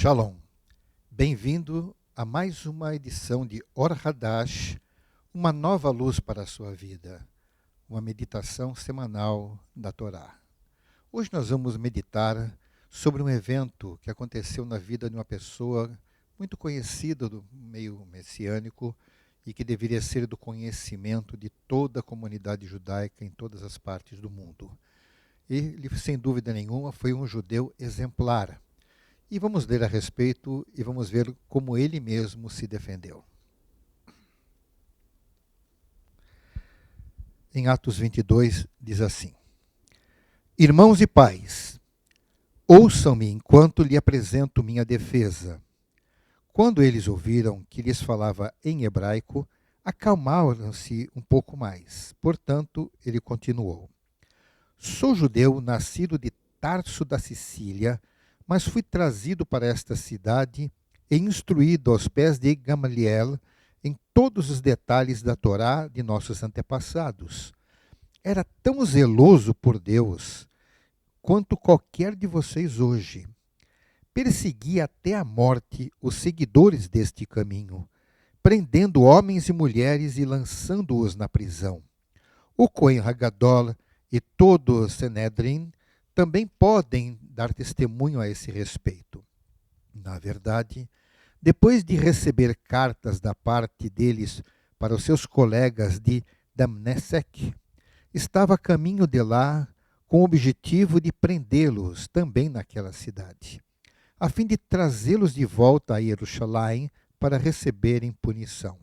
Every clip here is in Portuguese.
Shalom. Bem-vindo a mais uma edição de Or Hadash, uma nova luz para a sua vida, uma meditação semanal da Torá. Hoje nós vamos meditar sobre um evento que aconteceu na vida de uma pessoa muito conhecida do meio messiânico e que deveria ser do conhecimento de toda a comunidade judaica em todas as partes do mundo. Ele, sem dúvida nenhuma, foi um judeu exemplar. E vamos ler a respeito e vamos ver como ele mesmo se defendeu. Em Atos 22 diz assim: Irmãos e pais, ouçam-me enquanto lhe apresento minha defesa. Quando eles ouviram que lhes falava em hebraico, acalmaram-se um pouco mais. Portanto, ele continuou: Sou judeu, nascido de Tarso da Sicília, mas fui trazido para esta cidade e instruído aos pés de Gamaliel em todos os detalhes da Torá de nossos antepassados. Era tão zeloso por Deus quanto qualquer de vocês hoje. Perseguia até a morte os seguidores deste caminho, prendendo homens e mulheres e lançando-os na prisão. O Cohen Hagadol e todo o Sanedrin também podem dar testemunho a esse respeito. Na verdade, depois de receber cartas da parte deles para os seus colegas de Damnesek, estava a caminho de lá com o objetivo de prendê-los também naquela cidade, a fim de trazê-los de volta a Jerusalém para receberem punição.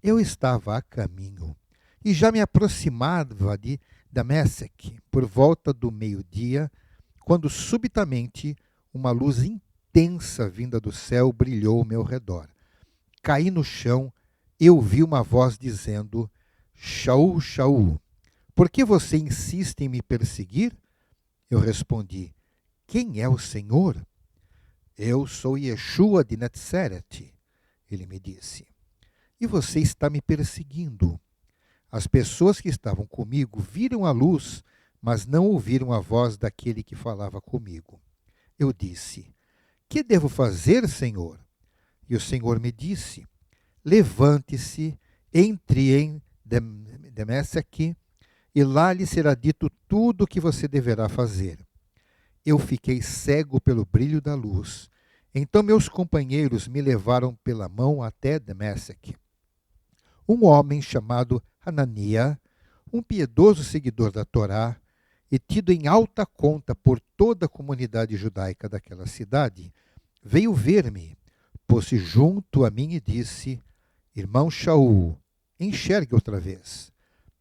Eu estava a caminho e já me aproximava de Damasek por volta do meio-dia, quando subitamente uma luz intensa vinda do céu brilhou ao meu redor. Caí no chão e ouvi uma voz dizendo: Shaul, Shaul, por que você insiste em me perseguir? Eu respondi: Quem é o Senhor? Eu sou Yeshua de Nazaret, ele me disse. E você está me perseguindo. As pessoas que estavam comigo viram a luz, mas não ouviram a voz daquele que falava comigo. Eu disse: Que devo fazer, Senhor? E o Senhor me disse: Levante-se, entre em Damasco, e lá lhe será dito tudo o que você deverá fazer. Eu fiquei cego pelo brilho da luz. Então meus companheiros me levaram pela mão até Damasco. Um homem chamado Hanania, um piedoso seguidor da Torá e tido em alta conta por toda a comunidade judaica daquela cidade, veio ver-me, pôs-se junto a mim e disse: Irmão Shaul, enxergue outra vez.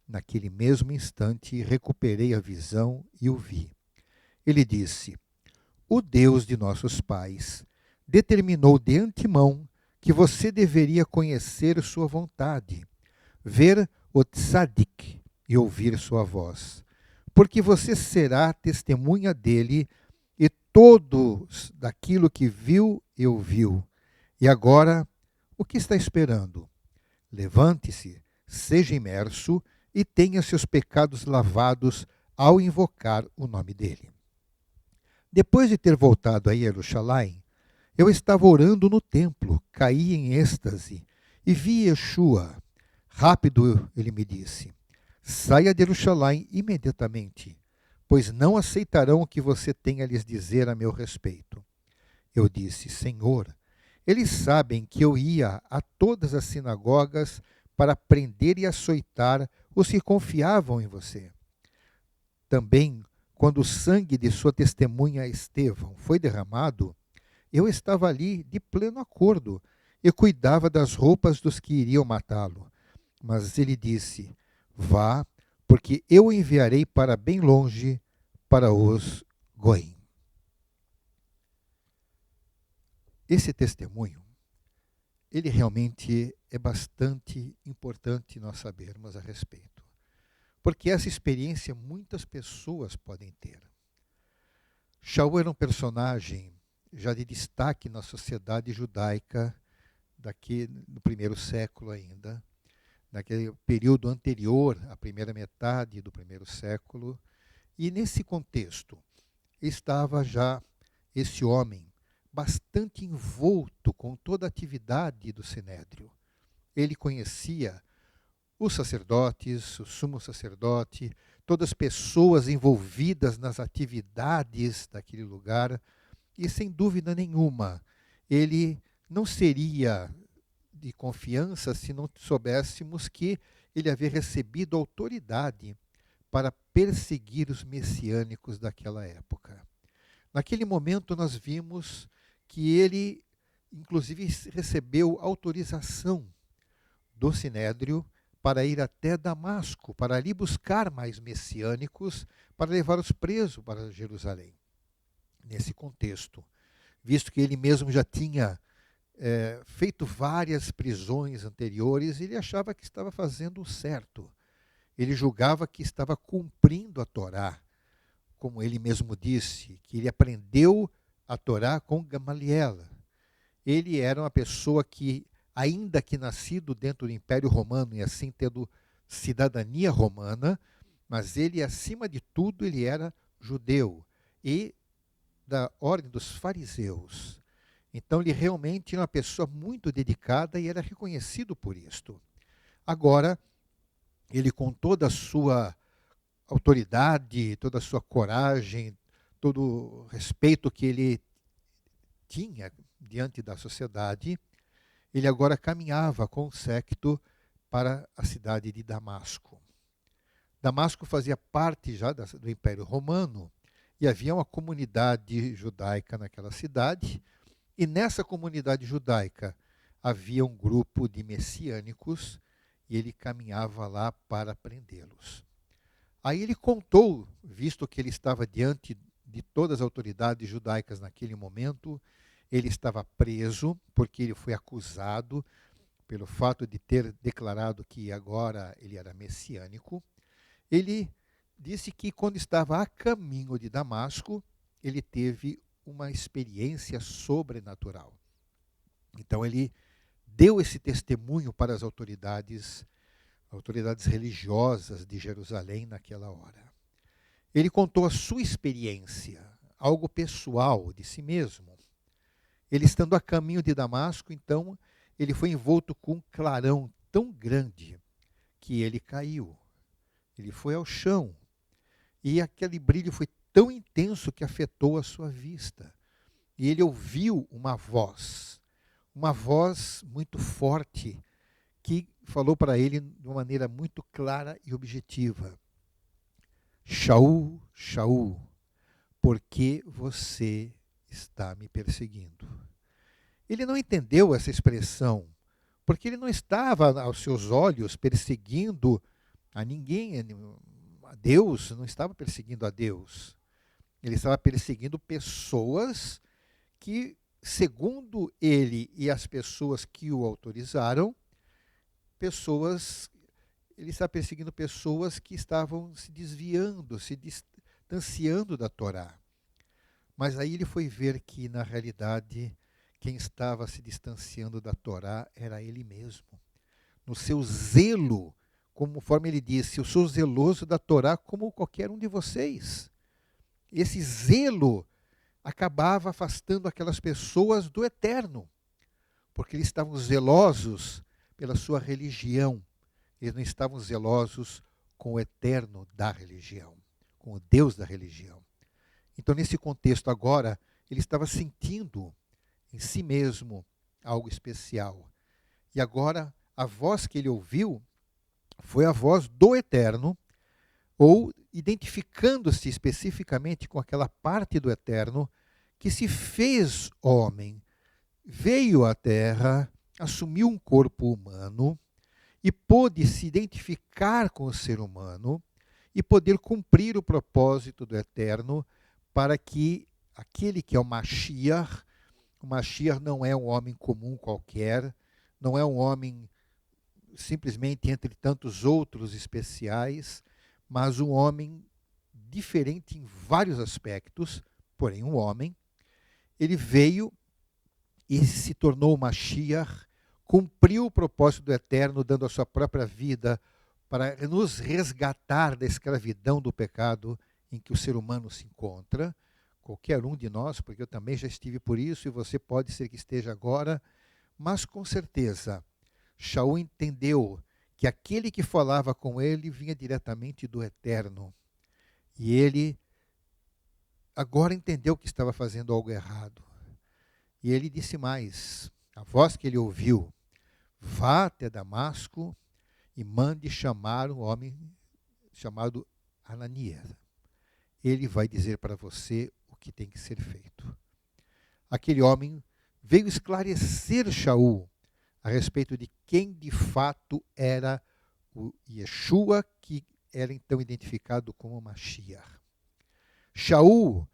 Naquele mesmo instante recuperei a visão e o vi. Ele disse: O Deus de nossos pais determinou de antemão que você deveria conhecer sua vontade, ver o tzadik e ouvir sua voz, porque você será testemunha dele e todos daquilo que viu e ouviu. E agora, o que está esperando? Levante-se, seja imerso e tenha seus pecados lavados ao invocar o nome dele. Depois de ter voltado a Jerusalém, eu estava orando no templo, caí em êxtase e vi Yeshua. Rápido, ele me disse: Saia de Jerusalém imediatamente, pois não aceitarão o que você tem a lhes dizer a meu respeito. Eu disse: Senhor, eles sabem que eu ia a todas as sinagogas para prender e açoitar os que confiavam em você. Também, quando o sangue de sua testemunha Estevão foi derramado, eu estava ali de pleno acordo e cuidava das roupas dos que iriam matá-lo. Mas ele disse: Vá, porque eu o enviarei para bem longe, para os Goim. Esse testemunho, ele realmente é bastante importante nós sabermos a respeito. Porque essa experiência muitas pessoas podem ter. Shaul era um personagem já de destaque na sociedade judaica daqui no primeiro século ainda, naquele período anterior à primeira metade do primeiro século. E nesse contexto estava já esse homem bastante envolto com toda a atividade do Sinédrio. Ele conhecia os sacerdotes, o sumo sacerdote, todas as pessoas envolvidas nas atividades daquele lugar, e sem dúvida nenhuma, ele não seria de confiança se não soubéssemos que ele havia recebido autoridade para perseguir os messiânicos daquela época. Naquele momento nós vimos que ele, inclusive, recebeu autorização do Sinédrio para ir até Damasco, para ali buscar mais messiânicos, para levar os presos para Jerusalém. Nesse contexto, visto que ele mesmo já tinha feito várias prisões anteriores, ele achava que estava fazendo o certo. Ele julgava que estava cumprindo a Torá, como ele mesmo disse, que ele aprendeu a Torá com Gamaliel. Ele era uma pessoa que, ainda que nascido dentro do Império Romano e assim tendo cidadania romana, mas ele, acima de tudo, ele era judeu e da ordem dos fariseus. Então ele realmente era uma pessoa muito dedicada e era reconhecido por isto. Agora, ele, com toda a sua autoridade, toda a sua coragem, todo o respeito que ele tinha diante da sociedade, ele agora caminhava com o séquito para a cidade de Damasco. Damasco fazia parte já do Império Romano e havia uma comunidade judaica naquela cidade, e nessa comunidade judaica havia um grupo de messiânicos e ele caminhava lá para prendê-los. Aí ele contou, visto que ele estava diante de todas as autoridades judaicas naquele momento, ele estava preso porque ele foi acusado pelo fato de ter declarado que agora ele era messiânico. Ele disse que quando estava a caminho de Damasco, ele teve uma experiência sobrenatural. Então ele deu esse testemunho para as autoridades religiosas de Jerusalém naquela hora. Ele contou a sua experiência, algo pessoal de si mesmo. Ele, estando a caminho de Damasco, então, ele foi envolto com um clarão tão grande que ele caiu. Ele foi ao chão. E aquele brilho foi tão intenso que afetou a sua vista. E ele ouviu uma voz muito forte, que falou para ele de uma maneira muito clara e objetiva: Shaul, Shaul, por que você está me perseguindo? Ele não entendeu essa expressão, porque ele não estava, aos seus olhos, perseguindo a ninguém, a Deus, não estava perseguindo a Deus. Ele estava perseguindo pessoas que, segundo ele e as pessoas que o autorizaram, ele está perseguindo pessoas que estavam se desviando, se distanciando da Torá. Mas aí ele foi ver que, na realidade, quem estava se distanciando da Torá era ele mesmo. No seu zelo, conforme ele disse, eu sou zeloso da Torá como qualquer um de vocês. Esse zelo acabava afastando aquelas pessoas do eterno, porque eles estavam zelosos pela sua religião. Eles não estavam zelosos com o eterno da religião, com o Deus da religião. Então, nesse contexto agora, ele estava sentindo em si mesmo algo especial. E agora, a voz que ele ouviu foi a voz do eterno, ou identificando-se especificamente com aquela parte do eterno que se fez homem, veio à terra, assumiu um corpo humano e pôde se identificar com o ser humano e poder cumprir o propósito do eterno para que aquele que é o Mashiach não é um homem comum qualquer, não é um homem simplesmente entre tantos outros especiais, mas um homem diferente em vários aspectos, porém um homem. Ele veio e se tornou o Mashiach, cumpriu o propósito do eterno, dando a sua própria vida para nos resgatar da escravidão do pecado em que o ser humano se encontra, qualquer um de nós, porque eu também já estive por isso e você pode ser que esteja agora, mas com certeza, Shaul entendeu que aquele que falava com ele vinha diretamente do Eterno. E ele agora entendeu que estava fazendo algo errado. E ele disse mais, a voz que ele ouviu: vá até Damasco e mande chamar um homem chamado Ananias. Ele vai dizer para você o que tem que ser feito. Aquele homem veio esclarecer Shaul a respeito de quem de fato era o Yeshua, que era então identificado como Mashiach. Shaul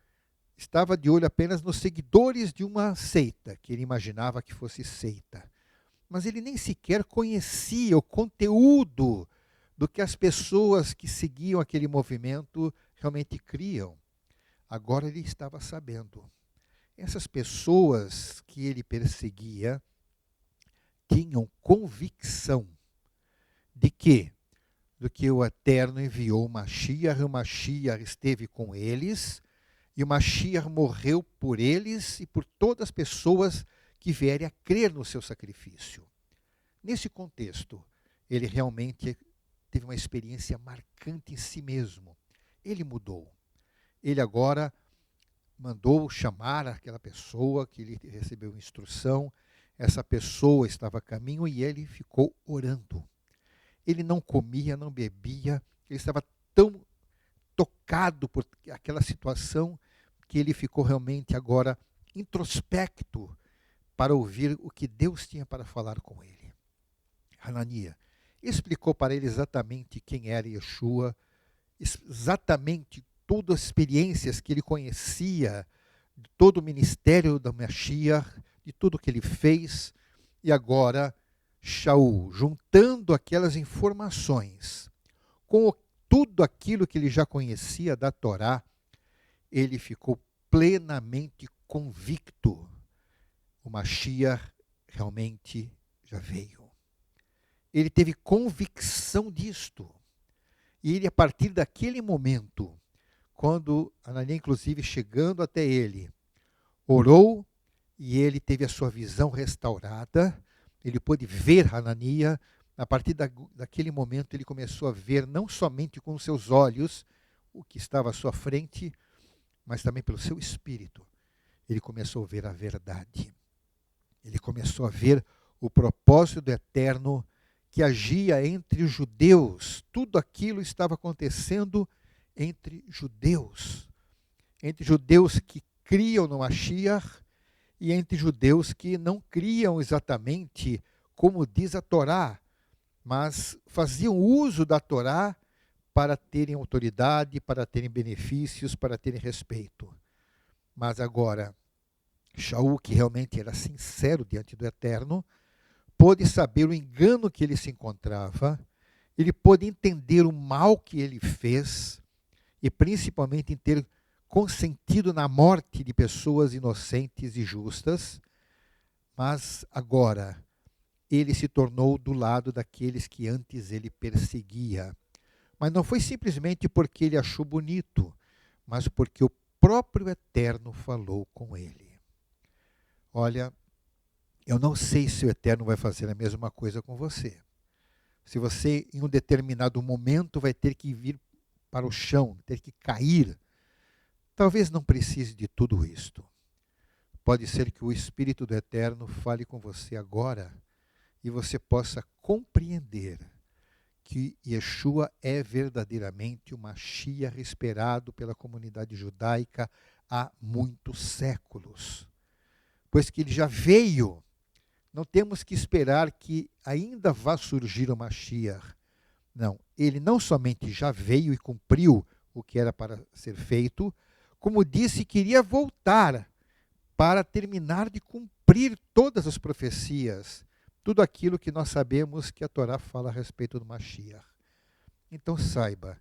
estava de olho apenas nos seguidores de uma seita, que ele imaginava que fosse seita. Mas ele nem sequer conhecia o conteúdo do que as pessoas que seguiam aquele movimento realmente criam. Agora ele estava sabendo. Essas pessoas que ele perseguia tinham convicção de que do que o Eterno enviou o Mashiach esteve com eles, e o Mashiach morreu por eles e por todas as pessoas que vierem a crer no seu sacrifício. Nesse contexto, ele realmente teve uma experiência marcante em si mesmo. Ele mudou. Ele agora mandou chamar aquela pessoa que ele recebeu instrução. Essa pessoa estava a caminho e ele ficou orando. Ele não comia, não bebia, ele estava tão tocado por aquela situação que ele ficou realmente agora introspecto para ouvir o que Deus tinha para falar com ele. Hanania explicou para ele exatamente quem era Yeshua, exatamente todas as experiências que ele conhecia, de todo o ministério da Mashiach, de tudo que ele fez, e agora Shaul, juntando aquelas informações com tudo aquilo que ele já conhecia da Torá, ele ficou plenamente convicto. O Mashiach realmente já veio. Ele teve convicção disto. E ele, a partir daquele momento, quando Ananias, inclusive, chegando até ele, orou e ele teve a sua visão restaurada, ele pôde ver Ananias. A partir daquele momento, ele começou a ver não somente com os seus olhos o que estava à sua frente, mas também pelo seu espírito. Ele começou a ver a verdade. Ele começou a ver o propósito do Eterno que agia entre os judeus. Tudo aquilo estava acontecendo entre judeus. Entre judeus que criam no Mashiach e entre judeus que não criam exatamente como diz a Torá, mas faziam uso da Torá para terem autoridade, para terem benefícios, para terem respeito. Mas agora, Shaul, que realmente era sincero diante do Eterno, pôde saber o engano que ele se encontrava, ele pôde entender o mal que ele fez, e principalmente em ter consentido na morte de pessoas inocentes e justas, mas agora ele se tornou do lado daqueles que antes ele perseguia. Mas não foi simplesmente porque ele achou bonito, mas porque o próprio Eterno falou com ele. Olha, eu não sei se o Eterno vai fazer a mesma coisa com você. Se você, em um determinado momento, vai ter que vir para o chão, ter que cair, talvez não precise de tudo isto. Pode ser que o Espírito do Eterno fale com você agora e você possa compreender que Yeshua é verdadeiramente o Mashiach esperado pela comunidade judaica há muitos séculos. Pois que ele já veio, não temos que esperar que ainda vá surgir o Mashiach. Não, ele não somente já veio e cumpriu o que era para ser feito, como disse que iria voltar para terminar de cumprir todas as profecias, tudo aquilo que nós sabemos que a Torá fala a respeito do Mashiach. Então saiba,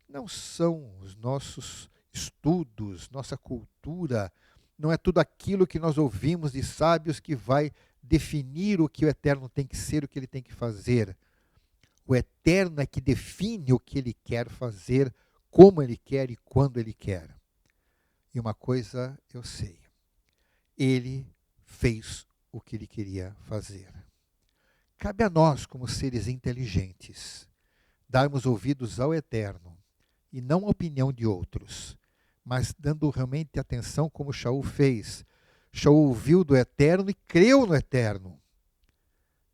não são os nossos estudos, nossa cultura, não é tudo aquilo que nós ouvimos de sábios que vai definir o que o Eterno tem que ser, o que ele tem que fazer. O Eterno é que define o que ele quer fazer, como ele quer e quando ele quer. E uma coisa eu sei, ele fez o que ele queria fazer. Cabe a nós, como seres inteligentes, darmos ouvidos ao Eterno e não à opinião de outros, mas dando realmente atenção como Shaul fez. Shaul ouviu do Eterno e creu no Eterno.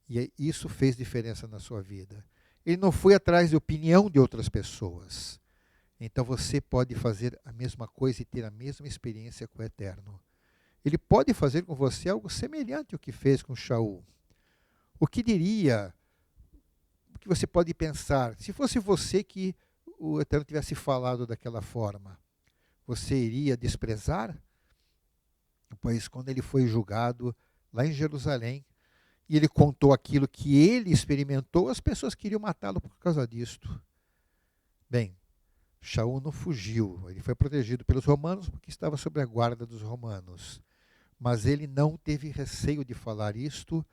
E isso fez diferença na sua vida. Ele não foi atrás de opinião de outras pessoas. Então você pode fazer a mesma coisa e ter a mesma experiência com o Eterno. Ele pode fazer com você algo semelhante ao que fez com Shaul. O que diria, o que você pode pensar, se fosse você que o Eterno tivesse falado daquela forma, você iria desprezar? Pois quando ele foi julgado lá em Jerusalém, e ele contou aquilo que ele experimentou, as pessoas queriam matá-lo por causa disto. Bem, Shaul não fugiu, ele foi protegido pelos romanos porque estava sob a guarda dos romanos. Mas ele não teve receio de falar isto,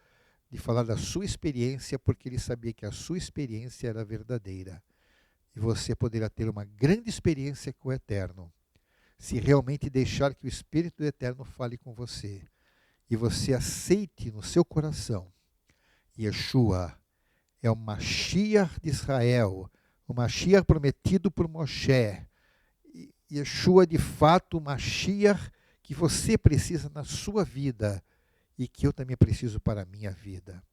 de falar da sua experiência, porque ele sabia que a sua experiência era verdadeira. E você poderá ter uma grande experiência com o Eterno, se realmente deixar que o Espírito do Eterno fale com você. E você aceite no seu coração, Yeshua é o Mashiach de Israel, o Mashiach prometido por Moshe. Yeshua, de fato, o Mashiach que você precisa na sua vida e que eu também preciso para a minha vida.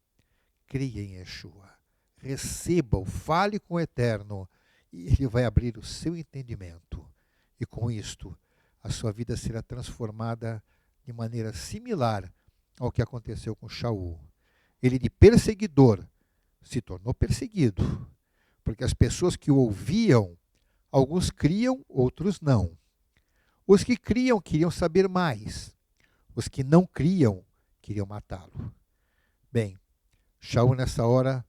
Creia em Yeshua, receba-o, fale com o Eterno e ele vai abrir o seu entendimento. E com isto, a sua vida será transformada de maneira similar ao que aconteceu com Shaul. Ele de perseguidor se tornou perseguido, porque as pessoas que o ouviam, alguns criam, outros não. Os que criam queriam saber mais, os que não criam queriam matá-lo. Bem, Shaul nessa hora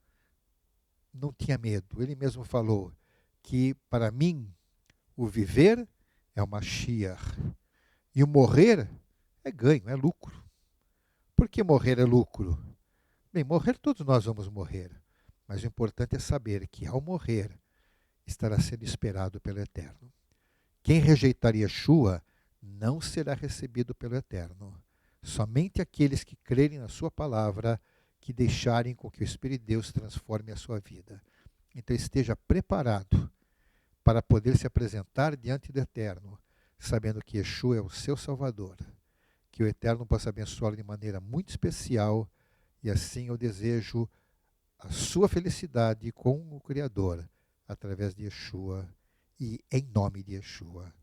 não tinha medo, ele mesmo falou que para mim o viver é o Mashiach e o morrer é ganho, é lucro. Por que morrer é lucro? Bem, morrer todos nós vamos morrer, mas o importante é saber que ao morrer estará sendo esperado pelo Eterno. Quem rejeitar Yeshua não será recebido pelo Eterno. Somente aqueles que crerem na sua palavra, que deixarem com que o Espírito de Deus transforme a sua vida. Então esteja preparado para poder se apresentar diante do Eterno, sabendo que Yeshua é o seu Salvador. Que o Eterno possa abençoá-lo de maneira muito especial, e assim eu desejo a sua felicidade com o Criador, através de Yeshua e em nome de Yeshua.